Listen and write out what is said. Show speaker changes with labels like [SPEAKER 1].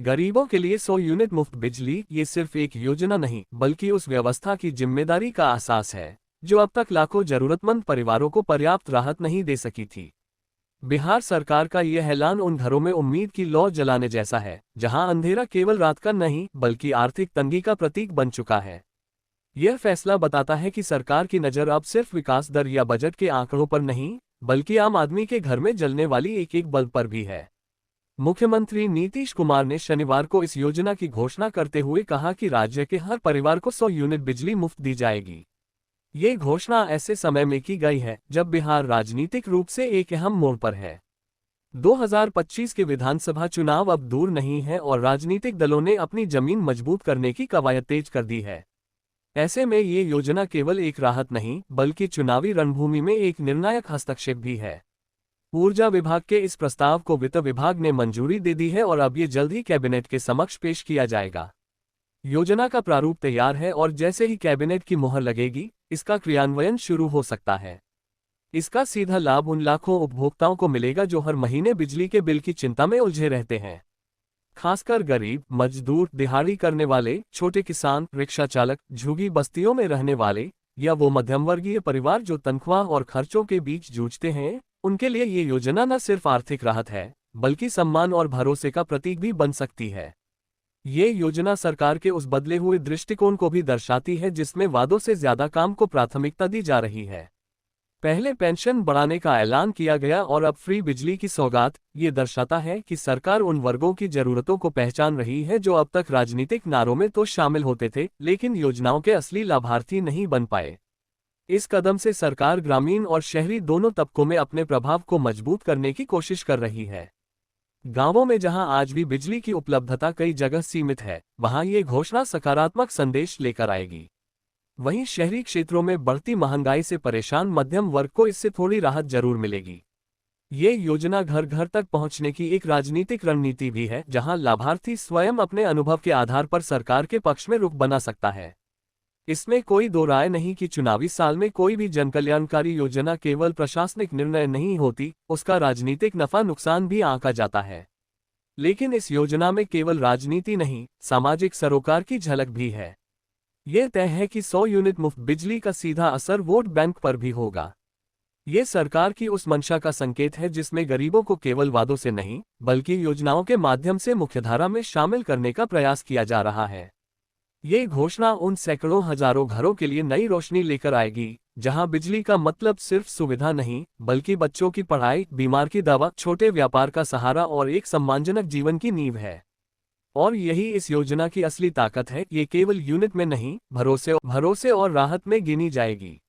[SPEAKER 1] गरीबों के लिए 100 यूनिट मुफ्त बिजली ये सिर्फ एक योजना नहीं बल्कि उस व्यवस्था की जिम्मेदारी का आसास है जो अब तक लाखों जरूरतमंद परिवारों को पर्याप्त राहत नहीं दे सकी थी। बिहार सरकार का यह ऐलान उन घरों में उम्मीद की लौ जलाने जैसा है जहां अंधेरा केवल रात का नहीं बल्कि आर्थिक तंगी का प्रतीक बन चुका है। यह फैसला बताता है कि सरकार की नज़र अब सिर्फ विकास दर या बजट के आंकड़ों पर नहीं बल्कि आम आदमी के घर में जलने वाली एक एक बल्ब पर भी है। मुख्यमंत्री नीतीश कुमार ने शनिवार को इस योजना की घोषणा करते हुए कहा कि राज्य के हर परिवार को 100 यूनिट बिजली मुफ्त दी जाएगी। ये घोषणा ऐसे समय में की गई है जब बिहार राजनीतिक रूप से एक अहम मोड़ पर है। 2025 के विधानसभा चुनाव अब दूर नहीं है और राजनीतिक दलों ने अपनी जमीन मजबूत करने की कवायद तेज कर दी है। ऐसे में ये योजना केवल एक राहत नहीं बल्कि चुनावी रणभूमि में एक निर्णायक हस्तक्षेप भी है। ऊर्जा विभाग के इस प्रस्ताव को वित्त विभाग ने मंजूरी दे दी है और अब ये जल्द ही कैबिनेट के समक्ष पेश किया जाएगा। योजना का प्रारूप तैयार है और जैसे ही कैबिनेट की मुहर लगेगी, इसका क्रियान्वयन शुरू हो सकता है। इसका सीधा लाभ उन लाखों उपभोक्ताओं को मिलेगा जो हर महीने बिजली के बिल की चिंता में उलझे रहते हैं। खासकर गरीब, मजदूर, दिहाड़ी करने वाले, छोटे किसान, रिक्शा चालक, झुग्गी बस्तियों में रहने वाले या वो मध्यम वर्गीय परिवार जो तनख्वाह और खर्चों के बीच जूझते हैं, उनके लिए ये योजना न सिर्फ आर्थिक राहत है बल्कि सम्मान और भरोसे का प्रतीक भी बन सकती है। ये योजना सरकार के उस बदले हुए दृष्टिकोण को भी दर्शाती है जिसमें वादों से ज्यादा काम को प्राथमिकता दी जा रही है। पहले पेंशन बढ़ाने का ऐलान किया गया और अब फ्री बिजली की सौगात। ये दर्शाता है कि सरकार उन वर्गों की जरूरतों को पहचान रही है जो अब तक राजनीतिक नारों में तो शामिल होते थे लेकिन योजनाओं के असली लाभार्थी नहीं बन पाए। इस कदम से सरकार ग्रामीण और शहरी दोनों तबकों में अपने प्रभाव को मजबूत करने की कोशिश कर रही है। गांवों में जहां आज भी बिजली की उपलब्धता कई जगह सीमित है, वहां ये घोषणा सकारात्मक संदेश लेकर आएगी। वहीं शहरी क्षेत्रों में बढ़ती महंगाई से परेशान मध्यम वर्ग को इससे थोड़ी राहत जरूर मिलेगी। ये योजना घर घर तक पहुंचने की एक राजनीतिक रणनीति भी है जहां लाभार्थी स्वयं अपने अनुभव के आधार पर सरकार के पक्ष में रुख बना सकता है। इसमें कोई दो राय नहीं कि चुनावी साल में कोई भी जनकल्याणकारी योजना केवल प्रशासनिक निर्णय नहीं होती, उसका राजनीतिक नफा नुकसान भी आंका जाता है। लेकिन इस योजना में केवल राजनीति नहीं, सामाजिक सरोकार की झलक भी है। ये तय है कि 100 यूनिट मुफ्त बिजली का सीधा असर वोट बैंक पर भी होगा। ये सरकार की उस मंशा का संकेत है जिसमें गरीबों को केवल वादों से नहीं बल्कि योजनाओं के माध्यम से मुख्यधारा में शामिल करने का प्रयास किया जा रहा है। ये घोषणा उन सैकड़ों हजारों घरों के लिए नई रोशनी लेकर आएगी जहां बिजली का मतलब सिर्फ सुविधा नहीं बल्कि बच्चों की पढ़ाई, बीमार की दवा, छोटे व्यापार का सहारा और एक सम्मानजनक जीवन की नींव है। और यही इस योजना की असली ताकत है। ये केवल यूनिट में नहीं, भरोसे और राहत में गिनी जाएगी।